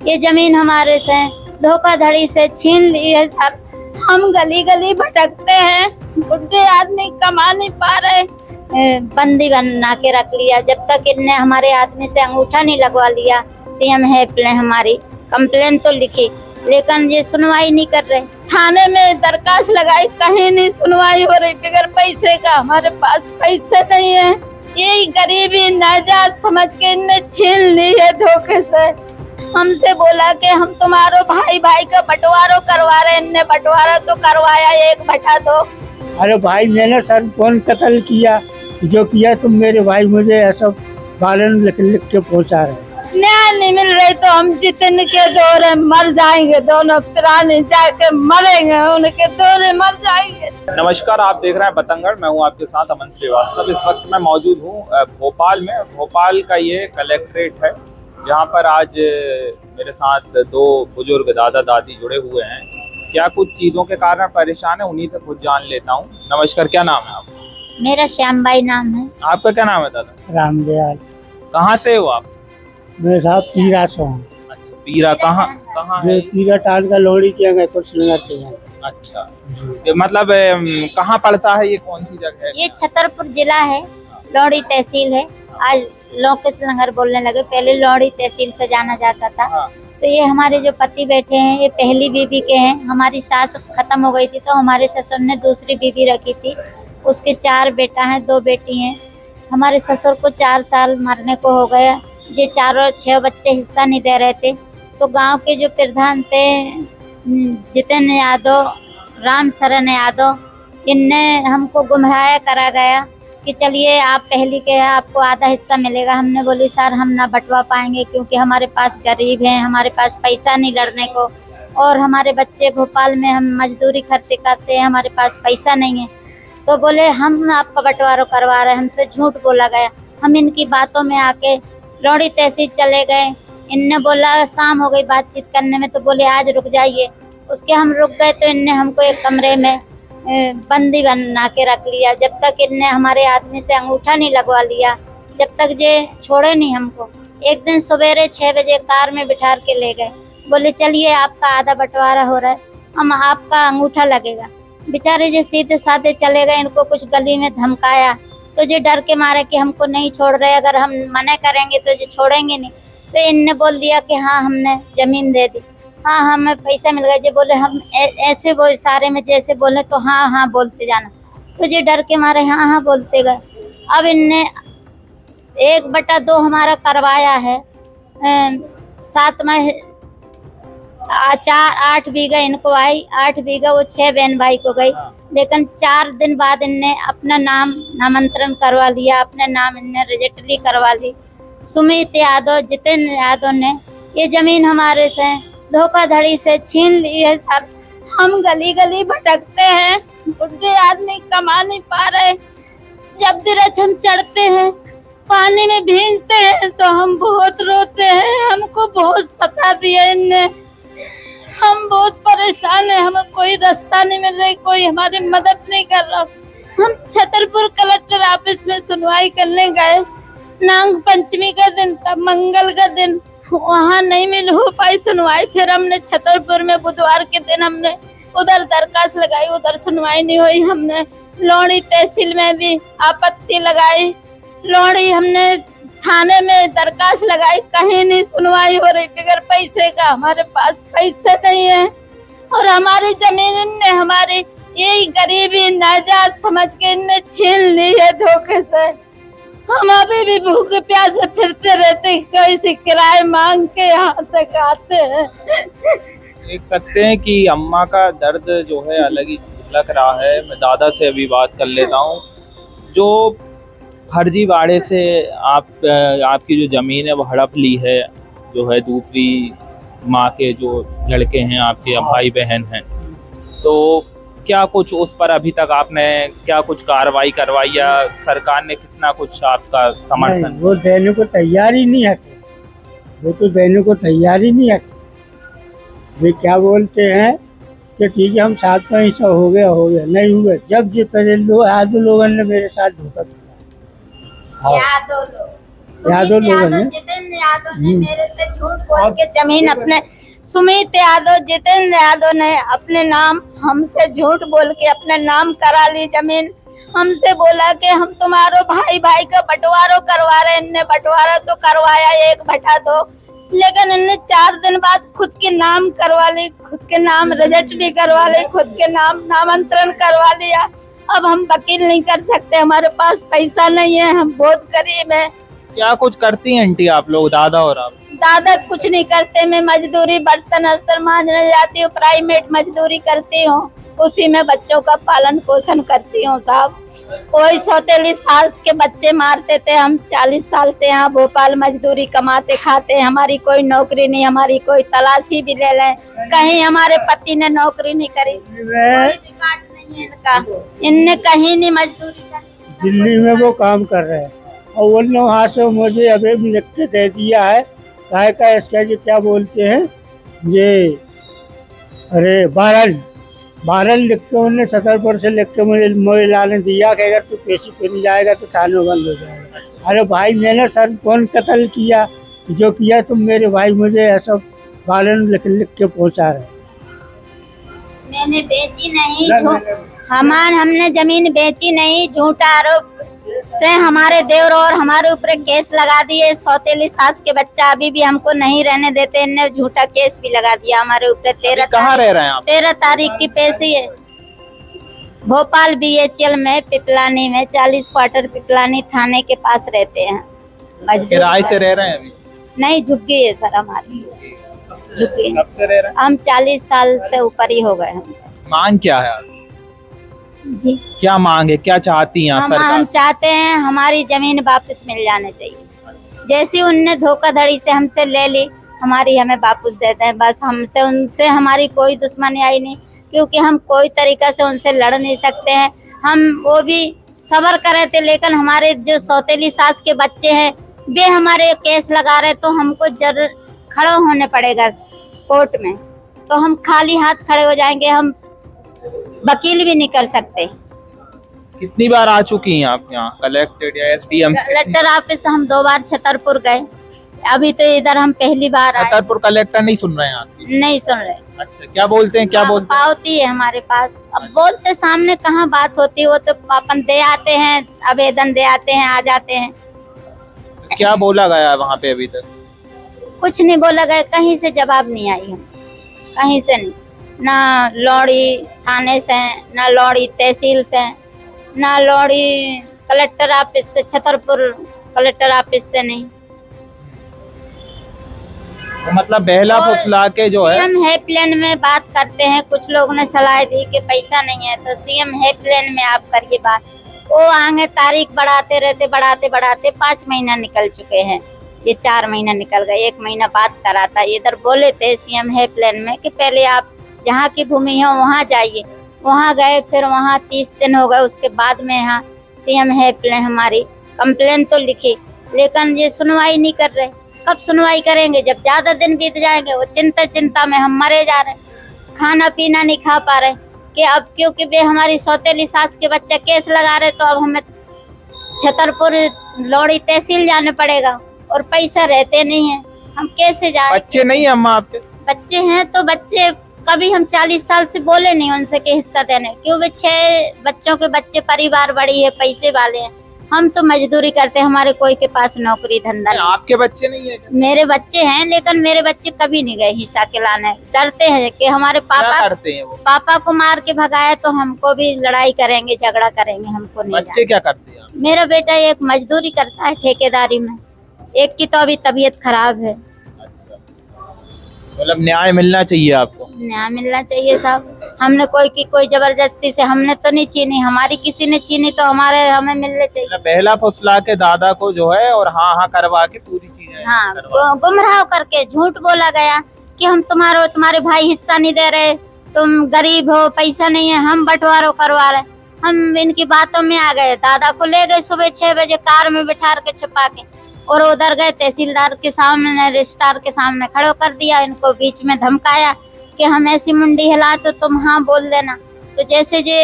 ये जमीन हमारे से धोखाधड़ी से छीन ली है सर। हम गली गली भटकते हैं, बुढ़े आदमी कमा नहीं पा रहे, बंदी बना के रख लिया। जब तक इनने हमारे आदमी से अंगूठा नहीं लगवा लिया। सीएम है ने हमारी कंप्लेन तो लिखी, लेकिन ये सुनवाई नहीं कर रहे। थाने में दरखास्त लगाई, कहीं नहीं सुनवाई हो रही, बगैर पैसे का। हमारे पास पैसे नहीं है, यही गरीबी नाजायज समझ के इनने छीन ली है धोखे से। हमसे बोला कि हम तुम्हारो भाई भाई का बंटवारा करवा रहे हैं। इनने बंटवारा तो करवाया, एक बटा दो। अरे भाई मैंने सर कौन कत्ल किया, जो किया तुम मेरे भाई मुझे ऐसा बालन लिख लिख के पहुंचा रहे। न्याय नहीं मिल रही तो हम जितने के दौरे मर जाएंगे, दोनों प्राणी जाके मरेंगे, उनके दौरे मर जाएंगे। नमस्कार, आप देख रहे हैं बतंगड़। मैं हूं आपके साथ अमन श्रीवास्तव। इस वक्त मैं मौजूद हूं भोपाल में। भोपाल का ये कलेक्ट्रेट है, जहां पर आज मेरे साथ दो बुजुर्ग दादा दादी जुड़े हुए हैं। क्या कुछ चीज़ों के कारण परेशान है, उन्हीं से खुद जान लेता हूं। नमस्कार, क्या नाम है आपका? मेरा श्याम भाई नाम है। आपका क्या नाम है दादा? रामदयाल। कहाँ से हो आप? मैं साहब पीरा से हूँ। अच्छा, पीरा कहाँ कहाँ है? पीरा टाल का लोहड़ी किया गया कुछ नगर के यहाँ। अच्छा, ये मतलब कहाँ पड़ता है, ये कौन सी जगह है? ये छतरपुर जिला है, लोहड़ी तहसील है। आज लोकेश लंगर बोलने लगे, पहले लोहड़ी तहसील से जाना जाता था। हाँ। तो ये हमारे जो पति बैठे हैं, ये पहली बीबी के हैं। हमारी सास खत्म हो गई थी तो हमारे ससुर ने दूसरी बीबी रखी थी। उसके 4 बेटा हैं, 2 बेटी हैं। हमारे ससुर को 4 साल मरने को हो गया। ये 4 और 6 बच्चे हिस्सा नहीं दे रहे थे। तो गांव के जो प्रधान थे, जितेंद्र यादव, राम शरण यादव, इनने हमको गुमराह करा गया कि चलिए आप पहली के हैं, आपको आधा हिस्सा मिलेगा। हमने बोली सर हम ना बंटवा पाएंगे, क्योंकि हमारे पास गरीब हैं, हमारे पास पैसा नहीं लड़ने को, और हमारे बच्चे भोपाल में हम मजदूरी खर्चे करते हैं, हमारे पास पैसा नहीं है। तो बोले हम आपका बंटवारा करवा रहे हैं। हमसे झूठ बोला गया। हम इनकी बातों में आके लोहड़ी तहसील चले गए। इनने बोला शाम हो गई बातचीत करने में, तो बोले आज रुक जाइए। उसके हम रुक गए तो इनने हमको एक कमरे में बंदी बना के रख लिया। जब तक इनने हमारे आदमी से अंगूठा नहीं लगवा लिया, जब तक ये छोड़े नहीं हमको। एक दिन सवेरे 6 बजे कार में बिठा के ले गए। बोले चलिए आपका आधा बंटवारा हो रहा है, हम आपका अंगूठा लगेगा। बेचारे जो सीधे साधे चले गए। इनको कुछ गली में धमकाया तो ये डर के मारे कि हमको नहीं छोड़ रहे, अगर हम मना करेंगे तो ये छोड़ेंगे नहीं। तो इनने बोल दिया कि हाँ हमने जमीन दे दी, हाँ हमें पैसा मिल गया। ये बोले हम ऐसे वो इशारे में जैसे बोले तो हाँ हाँ बोलते जाना। तो ये डर के मारे हाँ हाँ बोलते गए। अब इनने 1/2 हमारा करवाया है। 7 में 8 बीघा इनको आई, 8 बीघा वो 6 बहन भाई को गई। लेकिन 4 दिन बाद इनने अपना नाम नामांतरण करवा लिया, अपने नाम इनने रजिस्ट्री करवा ली। सुमित यादव, जितेंद्र यादव ने ये जमीन हमारे से धोखाधड़ी से छीन ली है सर। हम गली गली भटकते हैं, बुढ़े आदमी कमा नहीं पा रहे। जब भी हम चढ़ते हैं, पानी में भीगते हैं तो हम बहुत रोते हैं। हमको बहुत सता दिया इनने, हम बहुत परेशान हैं। हमें कोई रास्ता नहीं मिल रही, कोई हमारी मदद नहीं कर रहा। हम छतरपुर कलेक्टर ऑफिस में सुनवाई करने गए। नाग पंचमी का दिन था, मंगल का दिन, वहाँ नहीं मिल हो पाई सुनवाई। फिर हमने छतरपुर में बुधवार के दिन हमने उधर दरखास्त लगाई, उधर सुनवाई नहीं हुई। हमने लोहड़ी तहसील में भी आपत्ति लगाई। लोहड़ी हमने थाने में दरखास्त लगाई, कहीं नहीं सुनवाई हो रही, बगैर पैसे का। हमारे पास पैसे नहीं है, और हमारी जमीन ने हमारी यही गरीबी नाजायज समझ के इनने छीन ली है धोखे से। हम अभी भी भूखे प्यासे फिरते रहते, कोई से किराए मांग के यहाँ तक आते हैं। देख सकते हैं कि अम्मा का दर्द जो है अलग ही लग रहा है। मैं दादा से अभी बात कर लेता हूँ। जो फर्जीवाड़े से आपकी जो ज़मीन है वो हड़प ली है, जो है दूसरी माँ के जो लड़के हैं आपके भाई बहन हैं, तो क्या कुछ उस पर अभी तक आपने क्या कुछ कार्रवाई करवाई, या सरकार ने कितना कुछ आपका समर्थन? वो देने को तैयार ही नहीं है, वो तो देने को तैयार ही नहीं है। वे क्या बोलते हैं कि ठीक है हम 7 में हिस्सा हो गया नहीं हुआ। जब ये पहले आधे लोगों ने मेरे साथ धोखा किया। यादव लोग हैं ना। जितेंद्र यादव ने मेरे से झूठ बोल के जमीन अपने जितेंद्र यादव ने अपने नाम हमसे झूठ बोल के अपने नाम करा ली जमीन। हमसे बोला कि हम तुम्हारो भाई का बंटवारा करवा रहे हैं। इनने बंटवारा तो करवाया 1/2, लेकिन इनने 4 दिन बाद खुद के नाम करवा ली, खुद के नाम रजिस्ट्री करवा ली, खुद के नाम नामांतरण करवा लिया। अब हम वकील नहीं कर सकते, हमारे पास पैसा नहीं है, हम बहुत गरीब हैं। क्या कुछ करती हैं आंटी आप लोग, दादा और आप? दादा कुछ नहीं करते, मैं मजदूरी बर्तन अर्तन मांजने जाती हूँ, प्राइवेट मजदूरी करती हूँ, उसी में बच्चों का पालन पोषण करती हूँ साहब। कोई सौतेली सास के बच्चे मारते थे, हम 40 साल से यहाँ भोपाल मजदूरी कमाते खाते हैं, हमारी कोई नौकरी नहीं, हमारी कोई तलाशी भी ले लें कहीं हमारे पति ने नौकरी नहीं करी, कोई रिकॉर्ड नहीं है इनका, इनने कहीं नहीं मजदूरी करी। दिल्ली में वो काम कर रहे हैं और उन्होंने वहाँ से मुझे अभी भी लिख के दे दिया है, काय का इसका जो क्या बोलते हैं ये, अरे बारल लिख के उन्होंने छतरपुर से लिख के मुझे लाने दिया कि अगर तू पेशी पे नहीं जाएगा तो थाने बंद हो जाएगा। अरे भाई मैंने सर कौन कत्ल किया, जो किया तुम मेरे भाई, मुझे ऐसा बारल लिख के पहुँचा रहे। मैंने बेची नहीं, हमने जमीन बेची नहीं, झूठा आरोप से हमारे देवर और हमारे ऊपर केस लगा दिए। सौतेली सास के बच्चा अभी भी हमको नहीं रहने देते, इनने झूठा केस भी लगा दिया हमारे ऊपर। 13 तारीख की पेशी है भोपाल BHL में, पिपलानी में, 40 क्वार्टर पिपलानी थाने के पास रहते हैं। किराए से रह रहे हैं अभी? नहीं, झुग्गी है सर हमारी, झुग्गी। कब से रह रहे हैं? हम 40 साल से ऊपर ही हो गए हम। मांग क्या है जी, क्या मांग है, क्या चाहती हैं आप सरकार? हम चाहते हैं हमारी जमीन वापस मिल जाने चाहिए। जैसी उनने धोखाधड़ी से हमसे ले ली, हमारी हमें वापस देते हैं बस। हमसे उनसे हमारी कोई दुश्मनी आई नहीं, क्योंकि हम कोई तरीका से उनसे लड़ नहीं सकते हैं। हम वो भी सब्र करे थे, लेकिन हमारे जो सौतेली सास के बच्चे हैं वे हमारे केस लगा रहे, तो हमको जरूर खड़ा होने पड़ेगा कोर्ट में, तो हम खाली हाथ खड़े हो जाएंगे, हम वकील भी नहीं कर सकते। कितनी बार आ चुकी हैं आप यहाँ कलेक्टेड या SDM? कलेक्टर ऑफिस हम 2 बार छतरपुर गए, अभी तो इधर हम पहली बार आए। छतरपुर कलेक्टर नहीं सुन रहे हैं आपकी? नहीं सुन रहे। अच्छा, क्या बोलते हैं, क्या बोलते हैं? पावती है हमारे पास, अब बोलते सामने कहाँ बात होती है, वो तो अपन दे आते हैं, आवेदन दे आते हैं, आ जाते हैं। क्या बोला गया वहाँ पे अभी तक? कुछ नहीं बोला गया, कहीं से जवाब नहीं आई, हम कहीं से नहीं, ना लौड़ी थाने से, ना लौड़ी तहसील से, ना लौड़ी कलेक्टर ऑफिस से, छतरपुर कलेक्टर ऑफिस से नहीं। तो मतलब बहला फुसला के जो है सीएम हेल्पलाइन में बात करते हैं, कुछ लोग ने सलाह दी कि पैसा नहीं है तो सीएम हेल्पलाइन में आप करिए बात। वो आगे तारीख बढ़ाते रहते, बढ़ाते 5 महीना निकल चुके हैं, ये 4 महीना निकल गए, 1 महीना बात करा था। इधर बोले थे सीएम हेल्पलाइन में कि पहले आप जहाँ की भूमि है वहाँ जाइए, वहाँ गए, फिर वहाँ 30 दिन हो गए, उसके बाद में यहाँ सीएम हेल्पलाइन हमारी कंप्लेन तो लिखी, लेकिन ये सुनवाई नहीं कर रहे। कब सुनवाई करेंगे? जब ज्यादा दिन बीत जाएंगे। वो चिंता में हम मरे जा रहे, खाना पीना नहीं खा पा रहे कि अब, क्योंकि वे हमारी सौतेली सास के बच्चे केस लगा रहे, तो अब हमें छतरपुर लौड़ी तहसील जाने पड़ेगा और पैसा रहते नहीं है, हम कैसे जाए? बच्चे नहीं है अम्मा आपके? बच्चे हैं, तो बच्चे कभी हम 40 साल से बोले नहीं उनसे कि हिस्सा देने, क्यों? वे 6 बच्चों के बच्चे, परिवार बड़ी है, पैसे वाले हैं, हम तो मजदूरी करते हैं, हमारे कोई के पास नौकरी धंधा नहीं। आपके बच्चे नहीं है क्या? मेरे बच्चे हैं, लेकिन मेरे बच्चे कभी नहीं गए हिस्सा खिलाने, डरते हैं कि हमारे क्या करते हैं वो? पापा को मार के भगाया तो हमको भी लड़ाई करेंगे, झगड़ा करेंगे, हमको नहीं। बच्चे क्या करते हैं? मेरा बेटा एक मजदूरी करता है ठेकेदारी में, एक की तो अभी तबीयत खराब है। मतलब न्याय मिलना चाहिए आपको? न्याय मिलना चाहिए साहब, हमने कोई जबरदस्ती से हमने तो नहीं छीनी, हमारी किसी ने छीनी तो हमें मिलने चाहिए। मतलब बहला फुसला के दादा को जो है और हाँ करवा के पूरी चीजें, हाँ, गुमराह करके झूठ बोला गया कि हम तुम्हारे भाई हिस्सा नहीं दे रहे, तुम गरीब हो, पैसा नहीं है, हम बंटवारा करवा रहे। हम इनकी बातों में आ गए, दादा को ले गए सुबह 6 बजे कार में बिठा के छुपा के, और उधर गए तहसीलदार के सामने, रजिस्ट्रार के सामने खड़े कर दिया, इनको बीच में धमकाया कि हम ऐसी मुंडी हिला तो तुम हाँ बोल देना। तो जैसे जे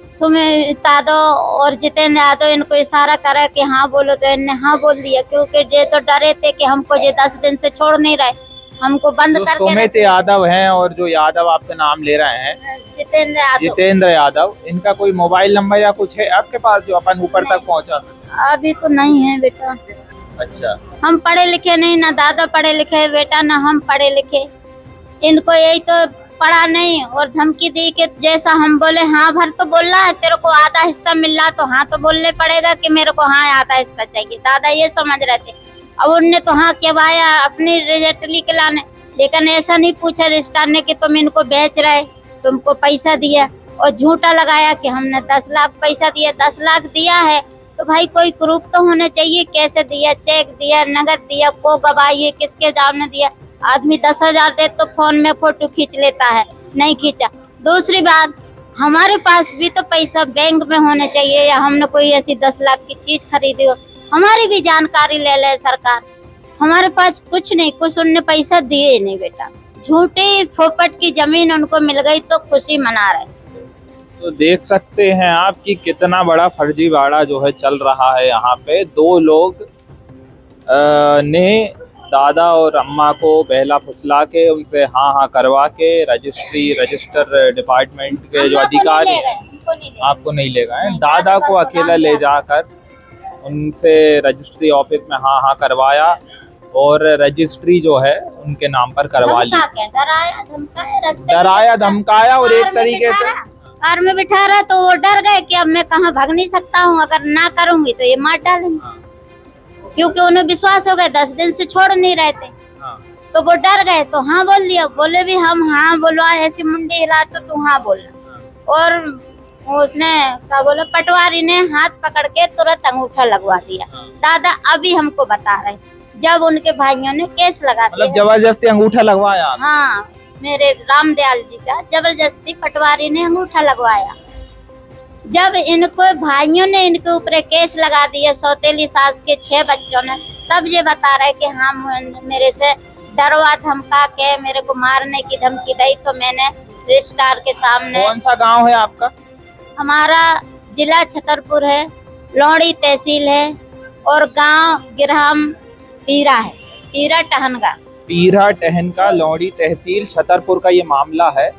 सुमित यादव और जितेंद्र यादव इनको इशारा करा कि हाँ बोलो, तो इन्होंने हाँ बोल दिया, क्योंकि ये तो डरे थे कि हमको ये 10 दिन से छोड़ नहीं रहे, हमको बंद जो करके सुमित रखे। यादव हैं और जो यादव आपका नाम ले रहे हैं जितेंद्र यादव, इनका कोई मोबाइल नंबर या कुछ है आपके पास जो अपन ऊपर तक पहुंचा? अभी तो नहीं है बेटा। अच्छा, हम पढ़े लिखे नहीं, ना दादा पढ़े लिखे बेटा, ना हम पढ़े लिखे। इनको यही तो पढ़ा नहीं और धमकी दी कि जैसा हम बोले हाँ भर तो बोल रहा है, तेरे को आधा हिस्सा मिल रहा तो हाँ तो बोलने पड़ेगा कि मेरे को हाँ आधा हिस्सा चाहिए। दादा ये समझ रहे थे। अब उनने तो हाँ केवाया अपनी रजिस्ट्री के लाने, लेकिन ऐसा नहीं पूछा रजिस्ट्रार ने कि तुम इनको बेच रहे, तुमको पैसा दिया, और झूठा लगाया कि हमने 10 लाख पैसा दिया। 10 लाख दिया है तो भाई कोई प्रूफ तो होना चाहिए, कैसे दिया, चेक दिया, नगद दिया, को गवाही है, किसके सामने दिया। आदमी 10,000 दे तो फोन में फोटो खींच लेता है, नहीं खींचा। दूसरी बात, हमारे पास भी तो पैसा बैंक में होना चाहिए, या हमने कोई ऐसी 10 लाख की चीज खरीदी हो, हमारी भी जानकारी ले ले सरकार। हमारे पास कुछ नहीं, कुछ उनने पैसा दिए नहीं बेटा। झूठी फोपट की जमीन उनको मिल गई तो खुशी मना रहे। तो देख सकते हैं आप कि कितना बड़ा फर्जीवाड़ा जो है चल रहा है यहाँ पे। 2 लोग ने दादा और अम्मा को बहला फुसला के उनसे हाँ हाँ करवा के रजिस्टर डिपार्टमेंट के जो अधिकारी, आपको नहीं ले गए, दादा को अकेला ले जाकर उनसे रजिस्ट्री ऑफिस में हाँ हाँ करवाया और रजिस्ट्री जो है उनके नाम पर करवा ली। डराया धमकाया और एक तरीके से कार में बिठा रहा, तो वो डर गए कि अब मैं कहाँ भाग नहीं सकता हूँ, अगर ना करूंगी तो ये मार डालेंगे। क्योंकि उन्हें विश्वास हो गया, 10 दिन से छोड़ नहीं रहे थे, तो वो डर गए, तो हाँ बोल दिया। बोले भी हम हाँ बोलवा, ऐसी मुंडी हिला तो तू हाँ बोलना। और उसने क्या बोला, पटवारी ने हाथ पकड़ के तुरंत अंगूठा लगवा दिया। दादा अभी हमको बता रहे, जब उनके भाइयों ने केस लगा दिया, मतलब जबरदस्ती अंगूठा लगवाया। हाँ, मेरे रामदयाल जी का जबरदस्ती पटवारी ने अंगूठा लगवाया। जब इनको भाइयों ने इनके ऊपर केस लगा दिया, सौतेली सास के 6 बच्चों ने, तब ये बता रहे कि हाँ मेरे से डरवा धमका के मेरे को मारने की धमकी दी, तो मैंने रजिस्ट्रार के सामने। कौन सा गांव है आपका? हमारा जिला छतरपुर है, लौड़ी तहसील है, और गांव गिरहम पीरा है, पीरा टहनगा। पीरा टहन का लौड़ी तहसील छतरपुर का ये मामला है।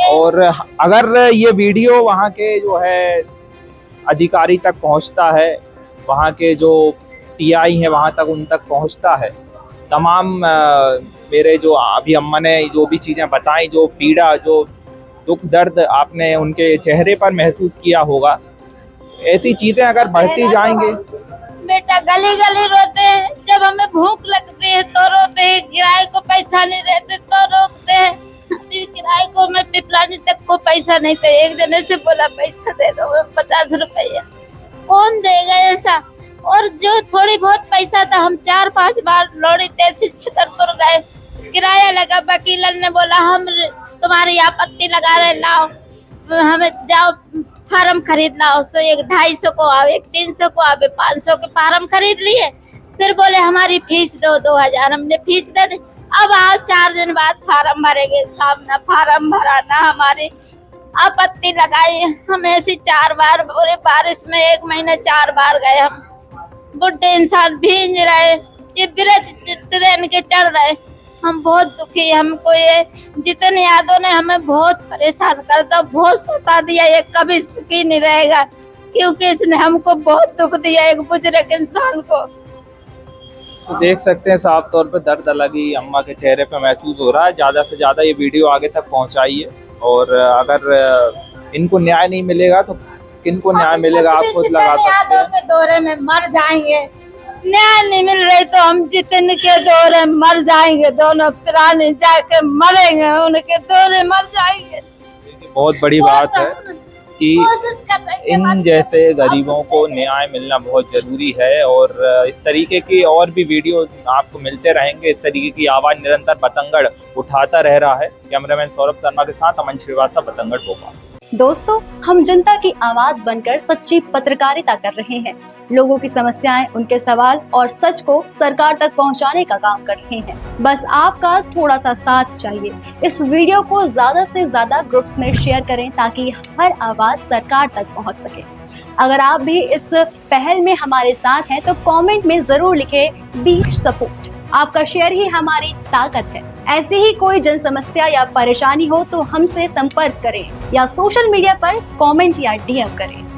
और अगर ये वीडियो वहाँ के जो है अधिकारी तक पहुँचता है, वहाँ के जो टीआई हैं वहाँ तक, उन तक पहुँचता है, तमाम मेरे जो अभी अम्मा ने जो भी चीज़ें बताई, जो पीड़ा, जो दुख दर्द आपने उनके चेहरे पर महसूस किया होगा, ऐसी चीज़ें अगर बढ़ती जाएंगे। बेटा गली गली रोते हैं, जब हमें भूख लगती है तो रोते हैं, किराए को पैसा नहीं रहते तो रोकते हैं। अभी किराए को मैं पिपलानी तक को पैसा नहीं था, एक जने से बोला पैसा दे दो, मैं 50 रुपया, कौन देगा ऐसा। और जो थोड़ी बहुत पैसा था, हम 4-5 बार लौड़ी तहसील छतरपुर गए, किराया लगा, वकीलन ने बोला हम तुम्हारी आपत्ति लगा रहे, लाओ हमें जाओ फार्म खरीद लाओ। सो एक 250 को आओ, एक 300 को आओ, 500 के फार्म खरीद लिए। फिर बोले हमारी फीस दो 2000, हमने फीस दे दी। अब आओ 4 दिन बाद फार्म भरेंगे, सामने फार्म भरा ना, हमारी आपत्ति लगाई। हम ऐसी 4 बार, पूरे बारिश में 1 महीने 4 बार गए। हम बुढ़े इंसान भींज रहे, ये ब्रिज ट्रेन के चढ़ रहे, हम बहुत दुखी। हमको ये जितने यादों ने हमें बहुत परेशान कर दिया, बहुत सता दिया, ये कभी सुखी नहीं रहेगा, क्योंकि इसने हमको बहुत दुख दिया, एक बुजुर्ग इंसान को। तो देख सकते हैं साफ तौर पे दर्द अलग ही अम्मा के चेहरे पे महसूस हो रहा है। ज़्यादा से ज़्यादा ये वीडियो आगे तक पहुंचाइए, और अगर इनको न्याय नहीं मिलेगा तो किनको न्याय मिलेगा आप खुद लगा सकते हैं। के दौरे में मर जाएंगे, न्याय नहीं मिल रही तो हम जितने के दौरे मर जाएंगे, दोनों प्राणी जाके मरेंगे, उनके दौरे मर जाएंगे। बहुत बड़ी बात है कि इन जैसे गरीबों को न्याय मिलना बहुत जरूरी है, और इस तरीके की और भी वीडियो आपको मिलते रहेंगे। इस तरीके की आवाज निरंतर बतंगड़ उठाता रह रहा है। कैमरामैन सौरभ शर्मा के साथ अमन श्रीवास्तव, बतंगड़ भोपाल। दोस्तों, हम जनता की आवाज बनकर सच्ची पत्रकारिता कर रहे हैं। लोगों की समस्याएं, उनके सवाल और सच को सरकार तक पहुंचाने का काम कर रहे हैं। बस आपका थोड़ा सा साथ चाहिए। इस वीडियो को ज्यादा से ज्यादा ग्रुप्स में शेयर करें ताकि हर आवाज सरकार तक पहुंच सके। अगर आप भी इस पहल में हमारे साथ हैं तो कमेंट में जरूर लिखें बी सपोर्ट। आपका शेयर ही हमारी ताकत है। ऐसी ही कोई जन समस्या या परेशानी हो तो हमसे संपर्क करें या सोशल मीडिया पर कमेंट या डीएम करें।